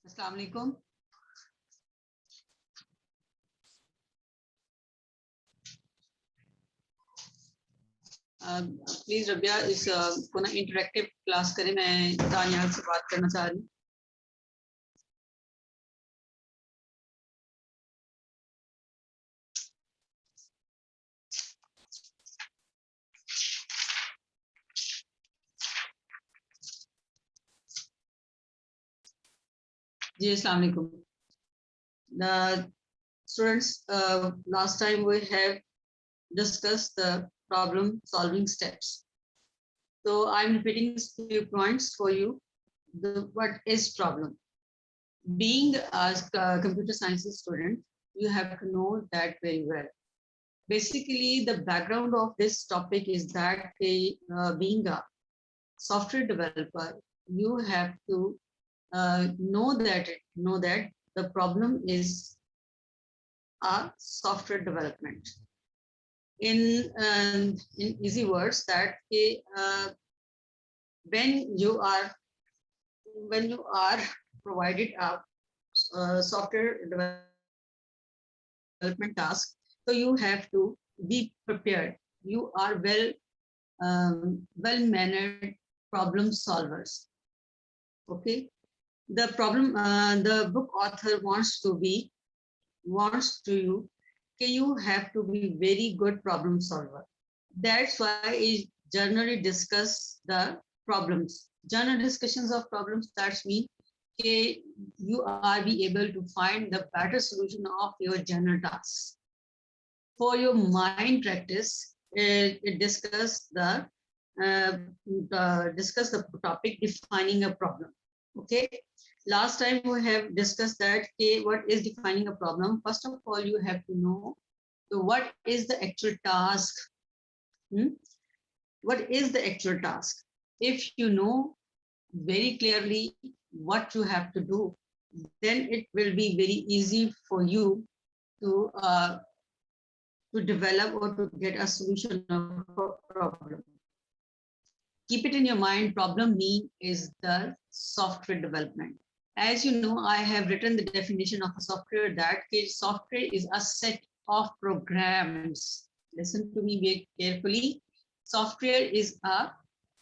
Assalamu alaikum. Please Rabia इस को ना इंटरेक्टिव क्लास करें, मैं दानियाल से बात करना चाह रही हूँ. जी अस्सलाम वालेकुम. The students, last time we have discussed the problem solving steps. So I'm repeating few points for you. What is problem? Being a computer sciences student, you have to know that very well. Basically, the background of this topic is that being a software developer, you have to know that the problem is a software development. In easy words, that when you are provided a software development task, so you have to be prepared. You are well-mannered problem solvers. Okay, the problem the book author wants to you, you have to be very good problem solver. That's why it generally discuss the problems. General discussions of problems, that's mean you are be able to find the better solution of your general tasks. For your mind practice, it discuss the topic defining a problem. Okay, last time we have discussed that what is defining a problem. First of all, you have to know what is the actual task. What is the actual task? If you know very clearly what you have to do, then it will be very easy for you to develop or to get a solution of a problem. Keep it in your mind, problem mean is the software development. As you know, I have written the definition of a software, that software is a set of programs. Listen to me very carefully. Software is a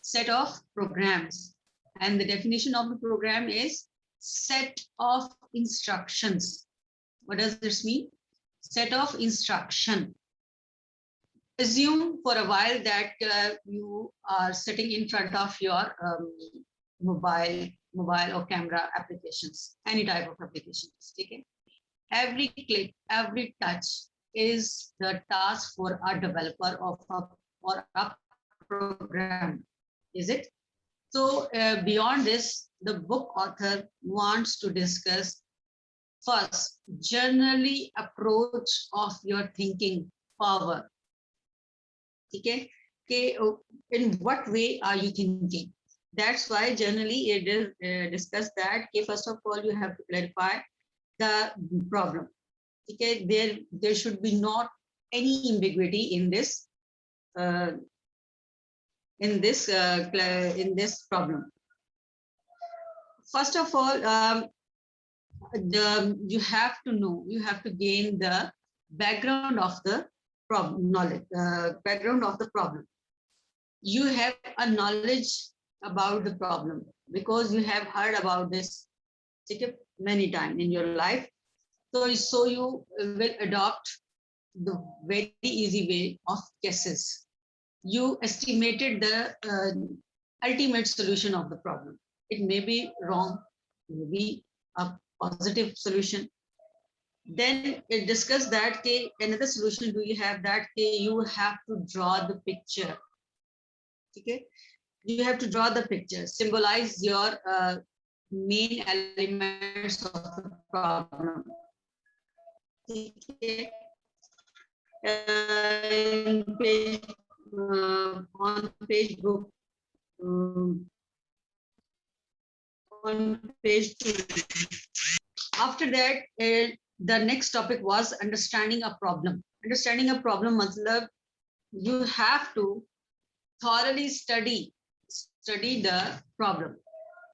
set of programs, and the definition of the program is set of instructions. What does this mean? Set of instruction. Assume for a while that you are sitting in front of your mobile or camera applications, any type of applications. Okay? Every click, every touch is the task for a developer of or a program. Is it? So beyond this, the book author wants to discuss first generally approach of your thinking power. Okay, in what way are you thinking? That's why generally it is discussed that first of all you have to clarify the problem. Okay, there should be not any ambiguity in this problem. First of all, you have to know, you have to gain the background of the problem knowledge, background of the problem. You have a knowledge about the problem because you have heard about this many times in your life. So you will adopt the very easy way of guesses. You estimated the ultimate solution of the problem. It may be wrong, maybe a positive solution. Then it discuss that another solution do you have, that you have to draw the picture. Okay, you have to draw the picture, symbolize your main elements of the problem. Okay. In page, on page book, on page 2. After that, the next topic was understanding a problem. Understanding a problem, matlab, you have to thoroughly study the problem.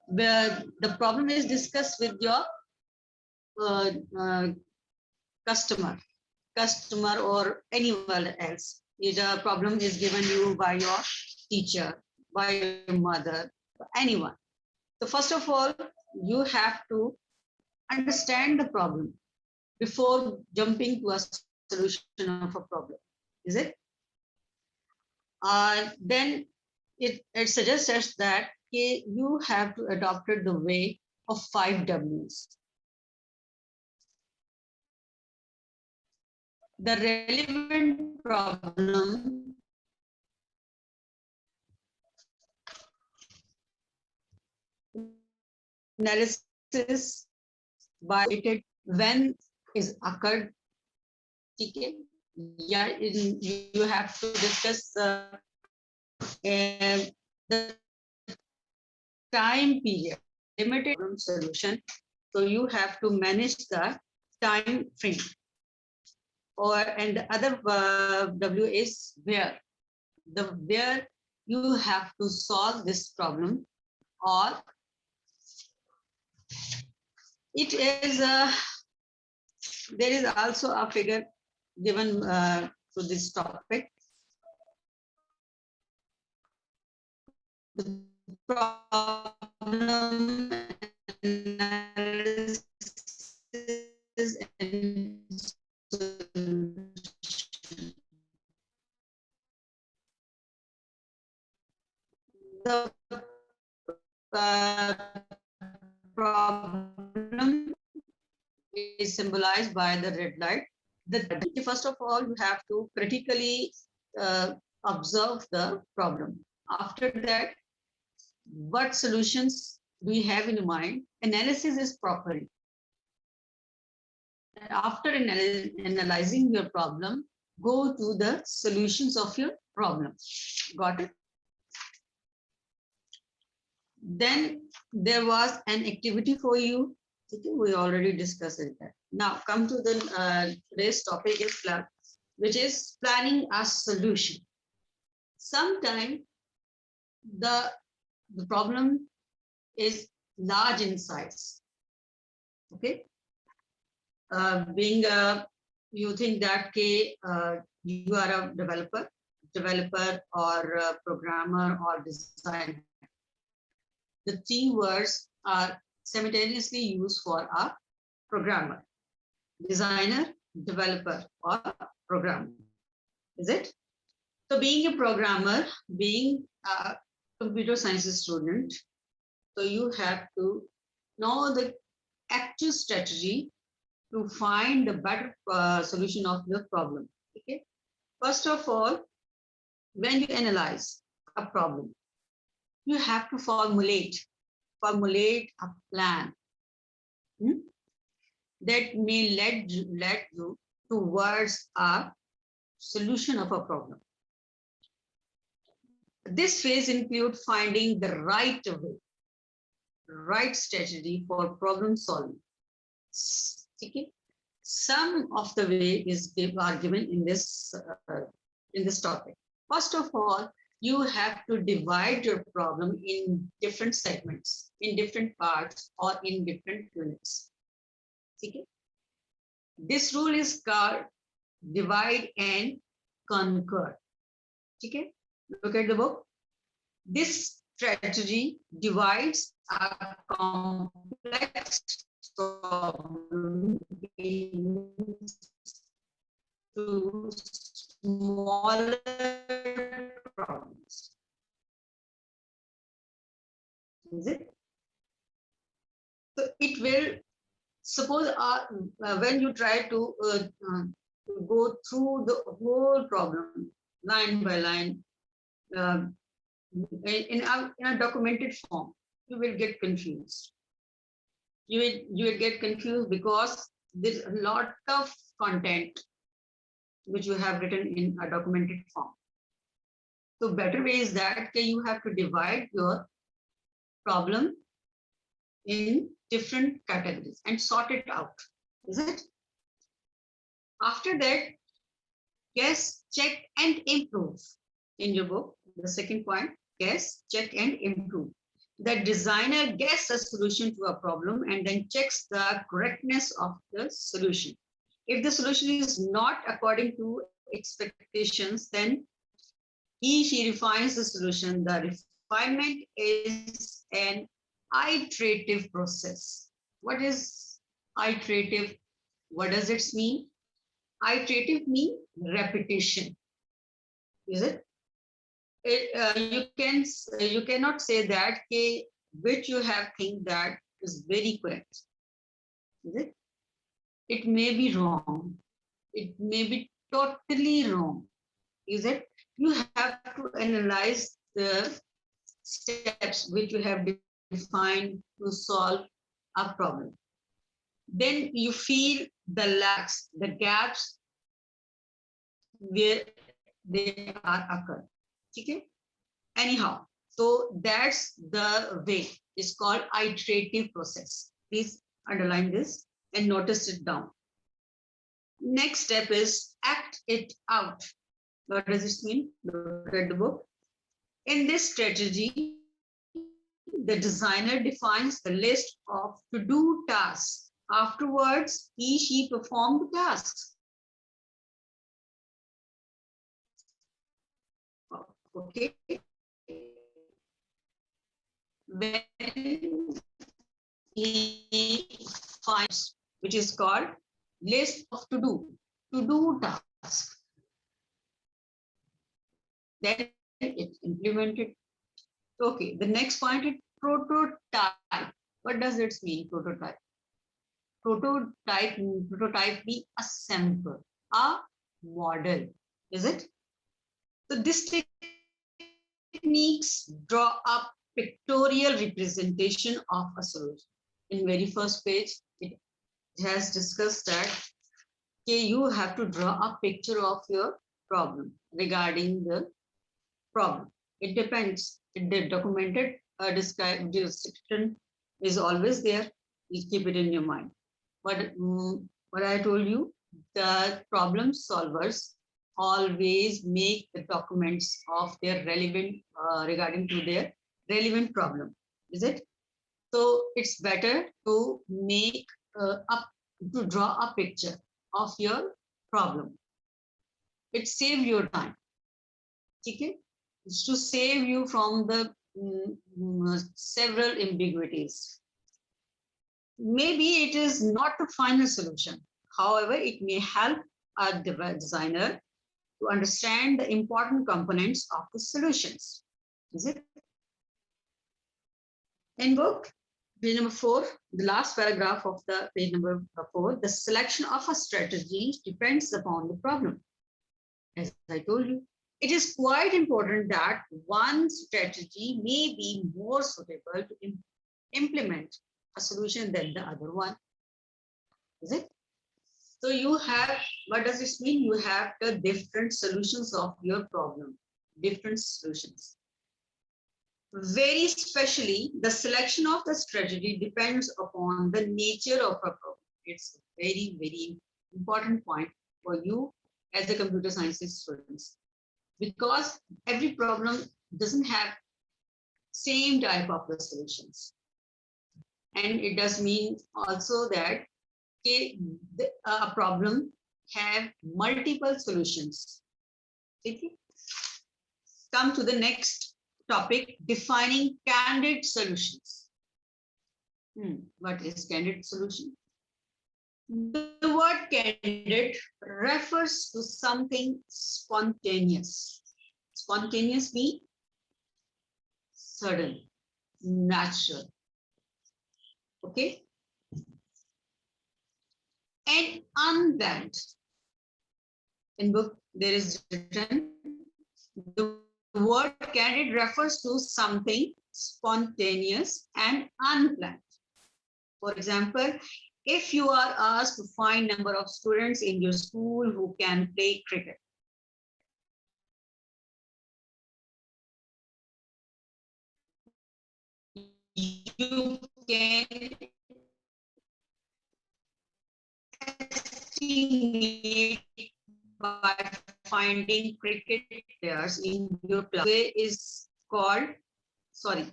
Where the problem is discussed with your uh, uh, customer or anyone else. If the problem is given you by your teacher, by your mother, anyone. So first of all, you have to understand the problem before jumping to a solution of a problem. Is it? Then it suggests us that you have to adopt the way of 5 W's. The relevant problem analysis by it when is occurred. Okay. Yeah, you have to discuss the time period, limited solution. So you have to manage the time frame. And the other W is where. Where you have to solve this problem, or it is there is also a figure given to this topic. The problem analysis and solution. The problem is symbolized by the red light. First of all, you have to critically observe the problem. After that, what solutions do you have in mind? Analysis is properly. And after analyzing your problem, go to the solutions of your problem. Got it? Then there was an activity for you. We already discussed that. Now come to the today's topic is which is planning a solution. Sometimes the problem is large in size. Okay. Being you think that you are a developer or a programmer or designer. The 3 words are simultaneously used for a programmer, designer, developer, or programmer. Is it? So being a programmer, being a computer science student, so you have to know the actual strategy to find the better solution of your problem. Okay. First of all, when you analyze a problem, you have to formulate a plan that may lead you towards a solution of a problem. This phase includes finding the right way, right strategy for problem solving. Okay. Some of the way are given in this topic. First of all, you have to divide your problem in different segments, in different parts, or in different units. Okay. This rule is called divide and conquer. Okay. Look at the book. This strategy divides a complex problem into smaller problems. Is it? So it will, suppose when you try to go through the whole problem line by line in a documented form, you will get confused. You will get confused because there's a lot of content which you have written in a documented form. So better way is that you have to divide your problem in different categories and sort it out. Is it? After that, guess, check, and improve. In your book, the second point, guess, check, and improve. The designer guesses a solution to a problem and then checks the correctness of the solution. If the solution is not according to expectations, then she refines the solution. The refinement is an iterative process. What is iterative? What does it mean? Iterative means repetition. Is it? You cannot say that which you have think that is very correct. Is it? It may be wrong. It may be totally wrong. Is it? You have to analyze the steps which you have defined to solve a problem. Then you feel the lacks, the gaps where they are occurred. Okay? Anyhow, so that's the way. It's called iterative process. Please underline this and notice it down. Next step is act it out. What does this mean? Look at the book. In this strategy, the designer defines the list of to-do tasks. Afterwards, she performed the tasks. Okay. When he finds, which is called list of to-do tasks. Then it's implemented. Okay, the next point is prototype. What does it mean, prototype? Prototype means a sample, a model. Is it? So this techniques draw up pictorial representation of a solution. In very first page, it has discussed that you have to draw a picture of your problem regarding the problem. It depends. The documented description is always there. You keep it in your mind. But what I told you, the problem solvers always make the documents of their relevant regarding to their relevant problem. Is it? So it's better to make to draw a picture of your problem. It saves your time. Okay? It's to save you from the several ambiguities. Maybe it is not the final solution. However, it may help a designer to understand the important components of the solutions. Is it? In book, page number 4, the last paragraph of the page number 4, the selection of a strategy depends upon the problem. As I told you, it is quite important that one strategy may be more suitable to implement a solution than the other one. Is it? So you have, what does this mean? You have the different solutions of your problem, different solutions. Very especially, the selection of the strategy depends upon the nature of a problem. It's a very, very important point for you as a computer sciences students, because every problem doesn't have same type of the solutions. And it does mean also that a problem have multiple solutions. Okay. Come to the next topic, defining candid solutions. What is candid solution? The word candid refers to something spontaneous. Spontaneous means sudden, natural. Okay. And unplanned. In book, there is written, the word candid refers to something spontaneous and unplanned. For example, If you are asked to find number of students in your school who can play cricket, you can estimate by finding cricket players in your class. Way is called, sorry,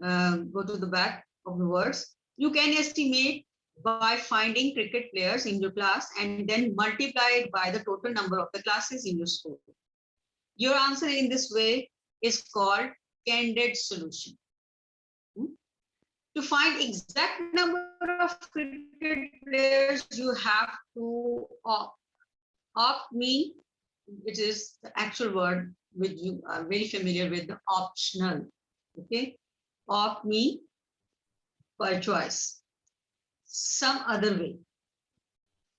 go to the back of the words. You can estimate by finding cricket players in your class and then multiply it by the total number of the classes in your school. Your answer in this way is called Candid solution. To find exact number of cricket players, you have to opt. Opt mean, which is the actual word which you are very familiar with, the optional. Okay, opt mean by choice, some other way.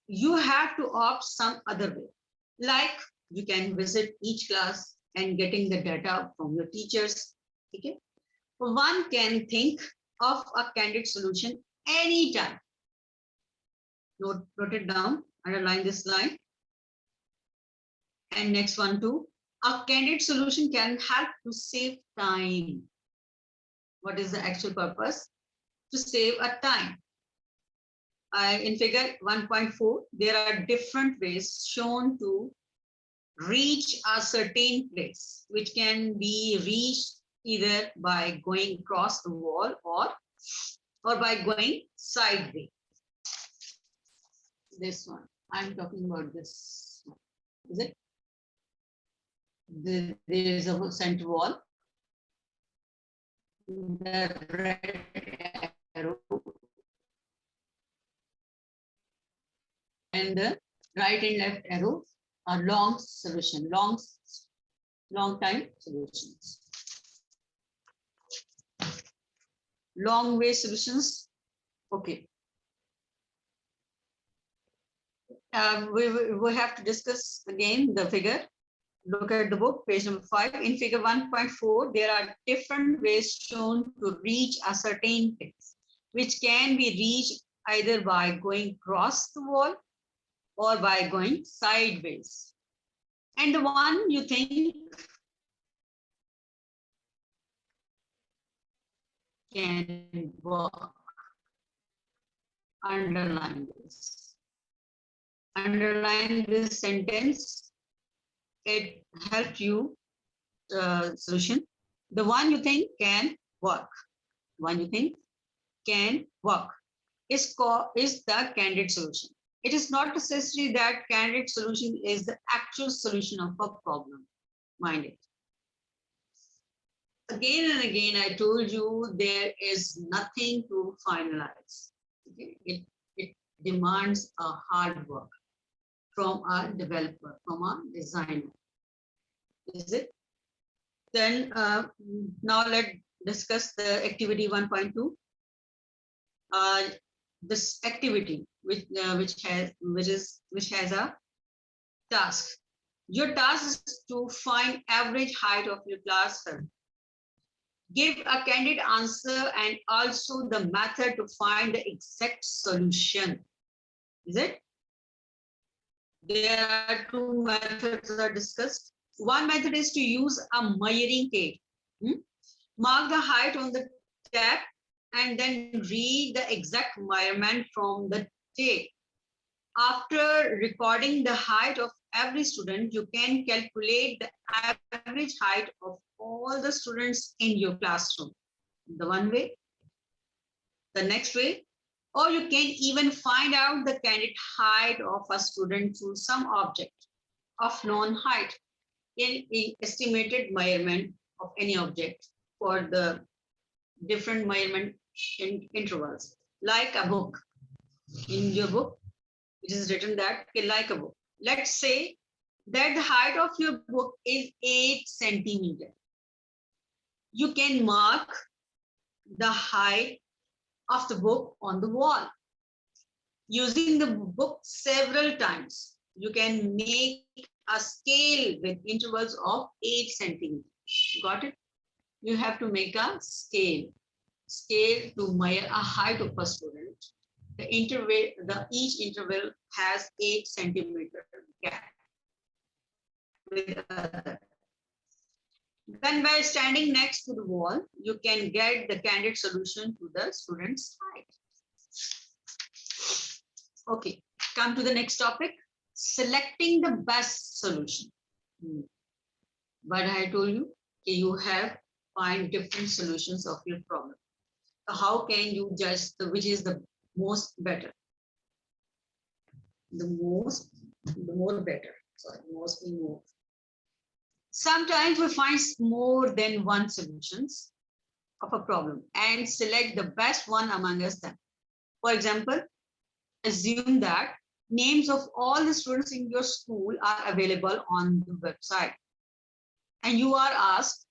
You have to opt some other way. Like you can visit each class and getting the data from your teachers. Okay, one can think of a candid solution anytime. Note it down, underline this line. And next one too. A candid solution can help to save time. What is the actual purpose? To save a time. In figure 1.4, there are different ways shown to reach a certain place, which can be reached either by going across the wall or by going sideways. This one, I'm talking about this one. Is it? There is a center wall. The red arrow and the right and left arrow are long solution, long time solutions. Long way solutions. Okay. We have to discuss again the figure. Look at the book, page number 5. In figure 1.4, there are different ways shown to reach a certain place, which can be reached either by going across the wall or by going sideways. And the one you think can work, underline this. Underline this sentence. It helps you solution. The one you think can work. One you think can work is the candid solution. It is not necessary that candid solution is the actual solution of a problem. Mind it. Again and again, I told you there is nothing to finalize. Okay? It demands a hard work from a developer, from a designer. Is it? Then now let's discuss the activity 1.2. This activity which has a task. Your task is to find average height of your class. Give a candid answer and also the method to find the exact solution. Is it? There are two methods that are discussed. One method is to use a measuring tape. Mark the height on the tab and then read the exact measurement from the tape. After recording the height of every student, you can calculate the average height of all the students in your classroom. The one way. The next way, or you can even find out the candid height of a student through some object of known height in estimated measurement of any object for the different measurement intervals, like a book. In your book, it is written that like a book. Let's say that the height of your book is 8 centimeters. You can mark the height of the book on the wall. Using the book several times, you can make a scale with intervals of 8 centimeters. Got it? You have to make a scale to measure a height of a student Each interval has 8 centimeter gap with other. Then by standing next to the wall, you can get the candid solution to the student's height. Okay, come to the next topic, selecting the best solution. But I told you, you have find different solutions of your problem. So how can you judge which is the most better? The more better. Sorry, mostly more. Sometimes we find more than one solutions of a problem and select the best one among us them. For example, assume that names of all the students in your school are available on the website and you are asked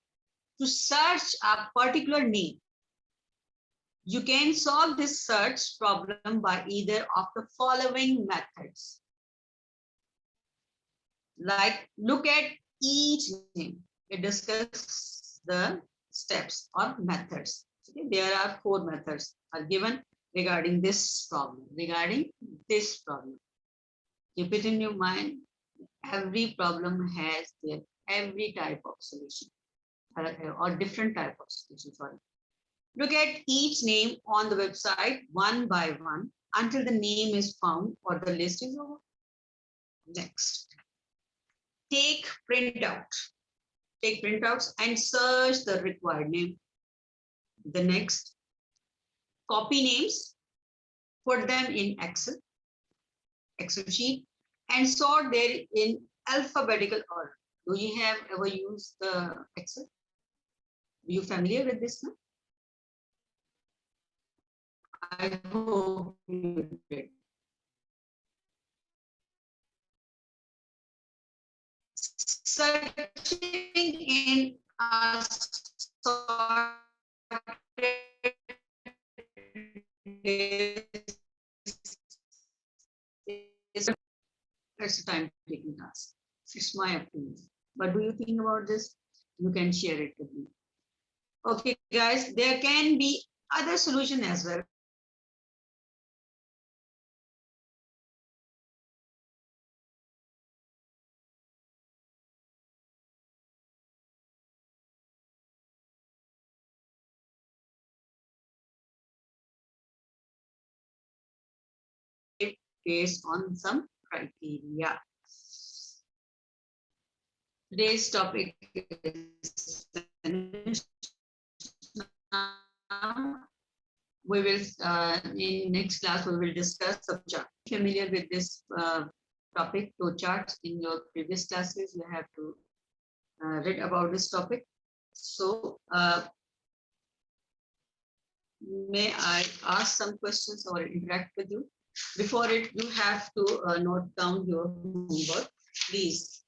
to search a particular name. You can solve this search problem by either of the following methods. Like look at each name. It discusses the steps or methods. Okay? There are 4 methods are given regarding this problem. Keep it in your mind. Every problem has every type of solution or different type of solution. Sorry. Look at each name on the website one by one until the name is found or the list is over. Next, take printouts and search the required name. The next, copy names, put them in Excel sheet and sort there in alphabetical order. Do you have ever used the Excel? Are you familiar with this now? I hope you did. Searching in a sorted it's a time taking task. It's my opinion. But do you think about this? You can share it with me. Okay, guys, there can be other solution as well. Based on some criteria. Today's topic is finished. We will in next class we will discuss subchart. Familiar with this topic, flow charts in your previous classes, you have to read about this topic. So may I ask some questions or interact with you? Before it, you have to note down your homework. Please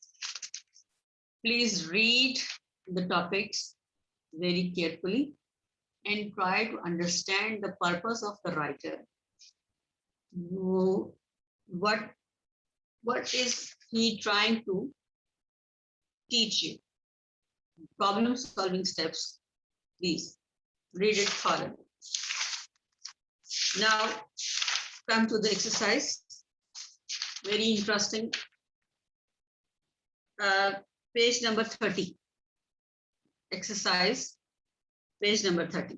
read the topics very carefully and try to understand the purpose of the writer. What is he trying to teach you? Problem solving steps. Please read it thoroughly. Now come to the exercise. Very interesting. Page number 30. Exercise, page number 30.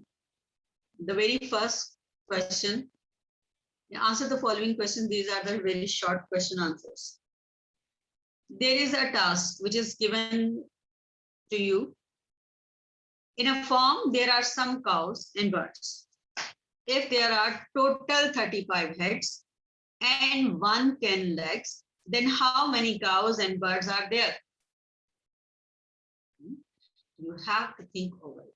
The very first question. Answer the following question. These are the very short question answers. There is a task which is given to you. In a farm, there are some cows and birds. If there are total 35 heads and 1 10 legs, then how many cows and birds are there? You have to think over it.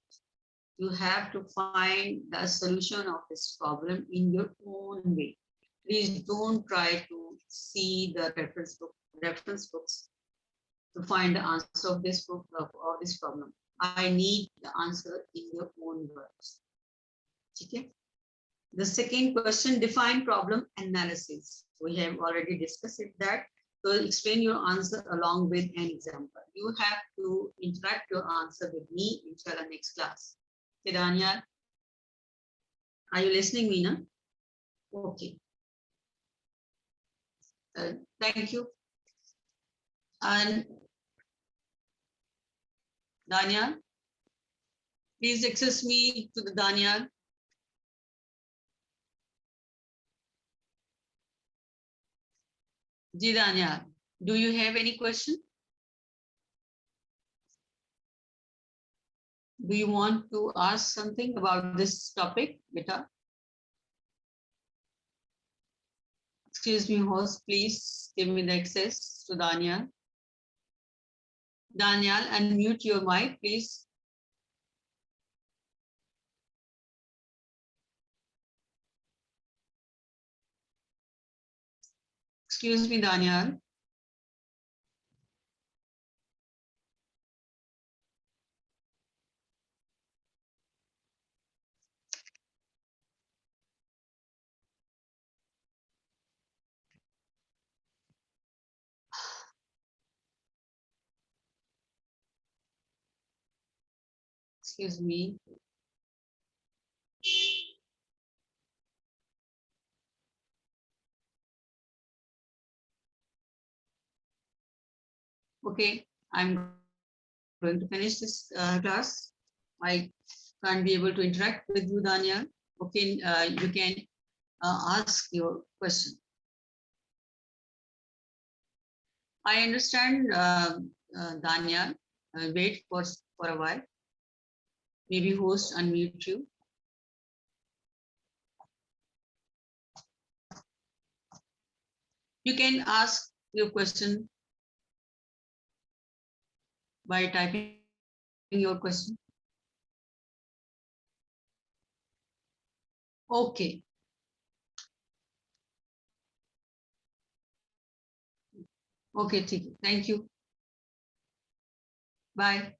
You have to find the solution of this problem in your own way. Please don't try to see the reference books to find the answer of this book or this problem. I need the answer in your own words. Okay? The second question, define problem analysis. We have already discussed that. So explain your answer along with an example. You have to interact your answer with me inshallah next class. Tiranya, are you listening, Meena? Okay. Thank you. And Daniel, please access me to the Daniel. Ji Daniel, do you have any question? Do you want to ask something about this topic, beta? Excuse me, host, please give me the access to Daniel. Daniel, unmute your mic, please. Excuse me, Daniel. Excuse me. Okay, I'm going to finish this class. I can't be able to interact with you, Daniel. Okay, you can ask your question. I understand, Daniel. Wait for a while. Maybe host unmute you. You can ask your question by typing your question. Okay. Okay, thank you. Bye.